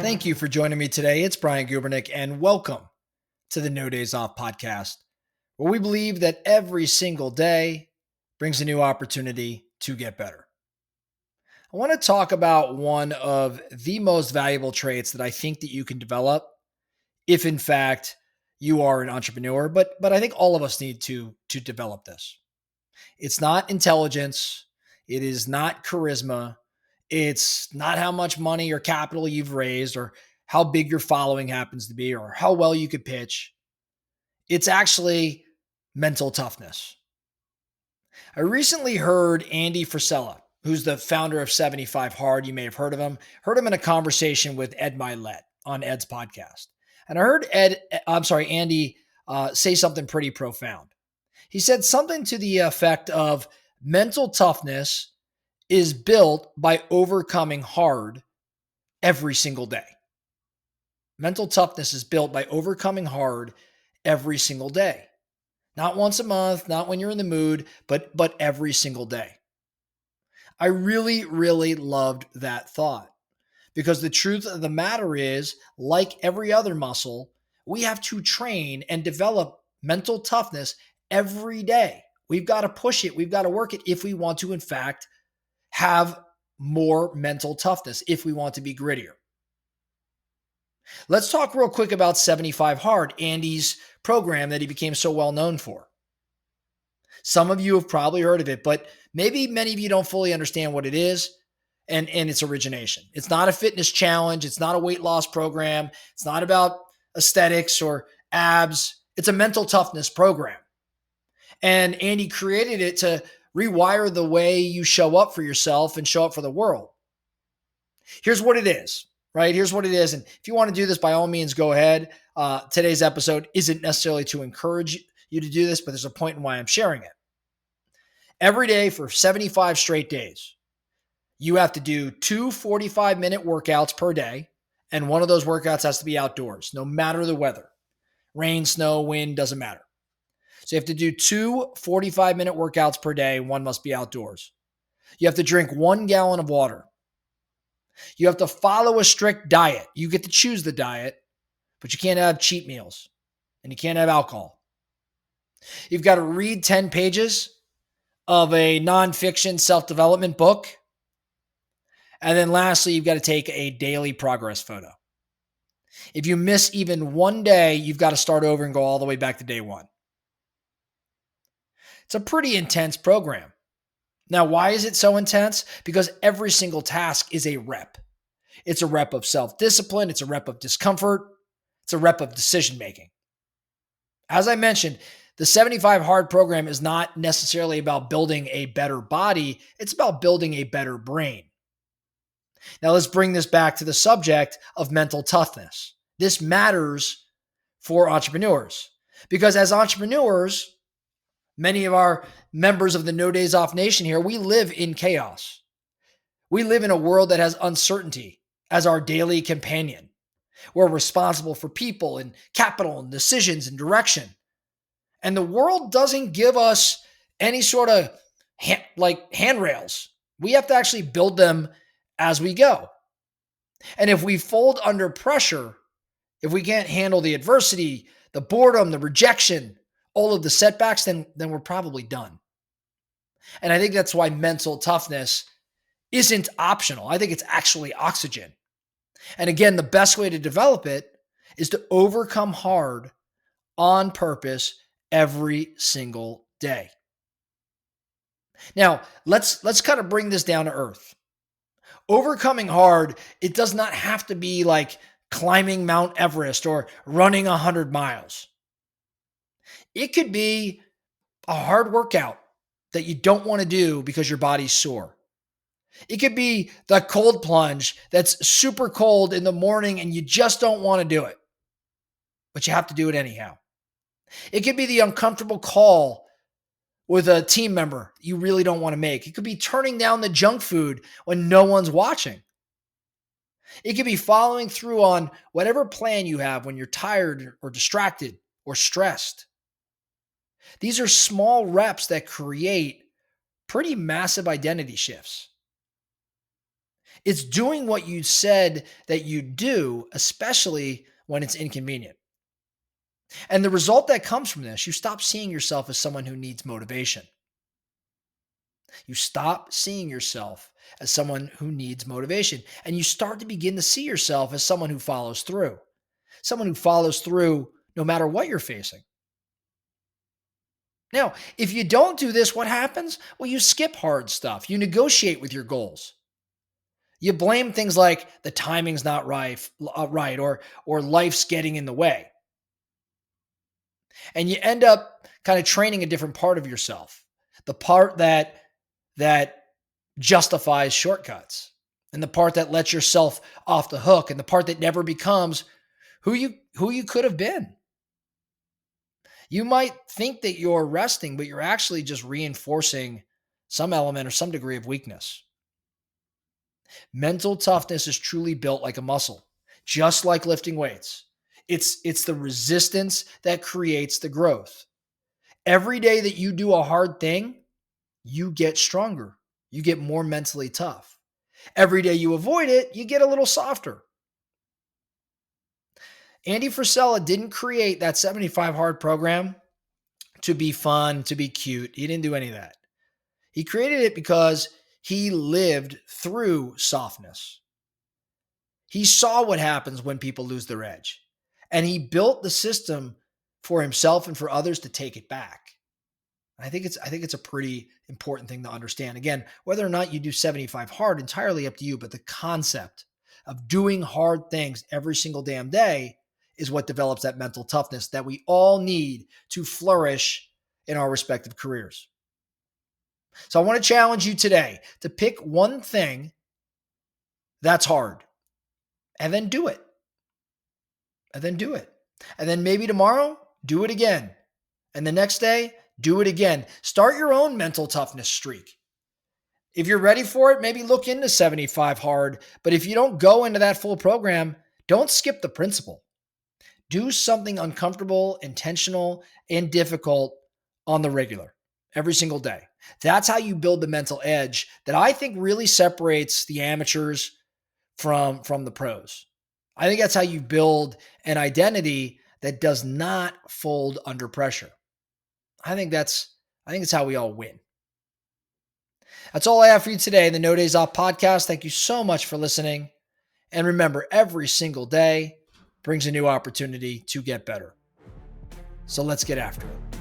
Thank you for joining me today. It's Brian Gubernick, and welcome to the No Days Off podcast, where we believe that every single day brings a new opportunity to get better. I want to talk about one of the most valuable traits that I think that you can develop if in fact you are an entrepreneur, but I think all of us need to develop this. It's not intelligence, it is not charisma, it's not how much money or capital you've raised or how big your following happens to be or how well you could pitch. It's actually mental toughness. I recently heard Andy Frisella, who's the founder of 75 Hard. You may have heard him in a conversation with Ed Milet on Ed's podcast. And I heard Andy say something pretty profound. He said something to the effect of mental toughness is built by overcoming hard every single day. Mental toughness is built by overcoming hard every single day. Not once a month, not when you're in the mood, but every single day. I really, really loved that thought because the truth of the matter is, like every other muscle, we have to train and develop mental toughness every day. We've got to push it. We've got to work it if we want to, in fact, have more mental toughness, if we want to be grittier. Let's talk real quick about 75 Hard, Andy's program that he became so well known for. Some of you have probably heard of it, but maybe many of you don't fully understand what it is and its origination. It's not a fitness challenge. It's not a weight loss program. It's not about aesthetics or abs. It's a mental toughness program. And Andy created it to rewire the way you show up for yourself and show up for the world. Here's what it is, right? Here's what it is. And if you want to do this, by all means, go ahead. Today's episode isn't necessarily to encourage you to do this, but there's a point in why I'm sharing it. Every day for 75 straight days, you have to do 2 45-minute workouts per day. And one of those workouts has to be outdoors, no matter the weather. Rain, snow, wind, doesn't matter. So you have to do 2 45-minute workouts per day. One must be outdoors. You have to drink 1 gallon of water. You have to follow a strict diet. You get to choose the diet, but you can't have cheat meals and you can't have alcohol. You've got to read 10 pages of a nonfiction self-development book. And then lastly, you've got to take a daily progress photo. If you miss even one day, you've got to start over and go all the way back to day one. It's a pretty intense program. Now, why is it so intense? Because every single task is a rep. It's a rep of self-discipline. It's a rep of discomfort. It's a rep of decision-making. As I mentioned, the 75 Hard program is not necessarily about building a better body. It's about building a better brain. Now, let's bring this back to the subject of mental toughness. This matters for entrepreneurs because as entrepreneurs, many of our members of the No Days Off Nation here, we live in chaos. We live in a world that has uncertainty as our daily companion. We're responsible for people and capital and decisions and direction. And the world doesn't give us any sort of handrails. We have to actually build them as we go. And if we fold under pressure, if we can't handle the adversity, the boredom, the rejection, all of the setbacks, then we're probably done. And I think that's why mental toughness isn't optional. I think it's actually oxygen. And again, the best way to develop it is to overcome hard on purpose every single day. Now, let's kind of bring this down to earth. Overcoming hard, it does not have to be like climbing Mount Everest or running 100 miles. It could be a hard workout that you don't want to do because your body's sore. It could be the cold plunge that's super cold in the morning and you just don't want to do it, but you have to do it anyhow. It could be the uncomfortable call with a team member you really don't want to make. It could be turning down the junk food when no one's watching. It could be following through on whatever plan you have when you're tired or distracted or stressed. These are small reps that create pretty massive identity shifts. It's doing what you said that you do, especially when it's inconvenient. And the result that comes from this, you stop seeing yourself as someone who needs motivation. You stop seeing yourself as someone who needs motivation, and you start to begin to see yourself as someone who follows through no matter what you're facing. Now, if you don't do this, what happens? Well, you skip hard stuff. You negotiate with your goals. You blame things like the timing's not right, or life's getting in the way, and you end up kind of training a different part of yourself, the part that justifies shortcuts, and the part that lets yourself off the hook, and the part that never becomes who you could have been. You might think that you're resting, but you're actually just reinforcing some element or some degree of weakness. Mental toughness is truly built like a muscle, just like lifting weights. It's the resistance that creates the growth. Every day that you do a hard thing, you get stronger. You get more mentally tough. Every day you avoid it, you get a little softer. Andy Frisella didn't create that 75 hard program to be fun, to be cute. He didn't do any of that. He created it because he lived through softness. He saw what happens when people lose their edge, and he built the system for himself and for others to take it back. I think it's a pretty important thing to understand. Again, whether or not you do 75 hard, entirely up to you, but the concept of doing hard things every single damn day is what develops that mental toughness that we all need to flourish in our respective careers. So I want to challenge you today to pick one thing that's hard and then do it. And then do it. And then maybe tomorrow, do it again. And the next day, do it again. Start your own mental toughness streak. If you're ready for it, maybe look into 75 hard. But if you don't go into that full program, don't skip the principle. Do something uncomfortable, intentional, and difficult on the regular every single day. That's how you build the mental edge that I think really separates the amateurs from the pros. I think that's how you build an identity that does not fold under pressure. I think it's how we all win. That's all I have for you today in the No Days Off podcast. Thank you so much for listening. And remember, every single day brings a new opportunity to get better. So let's get after it.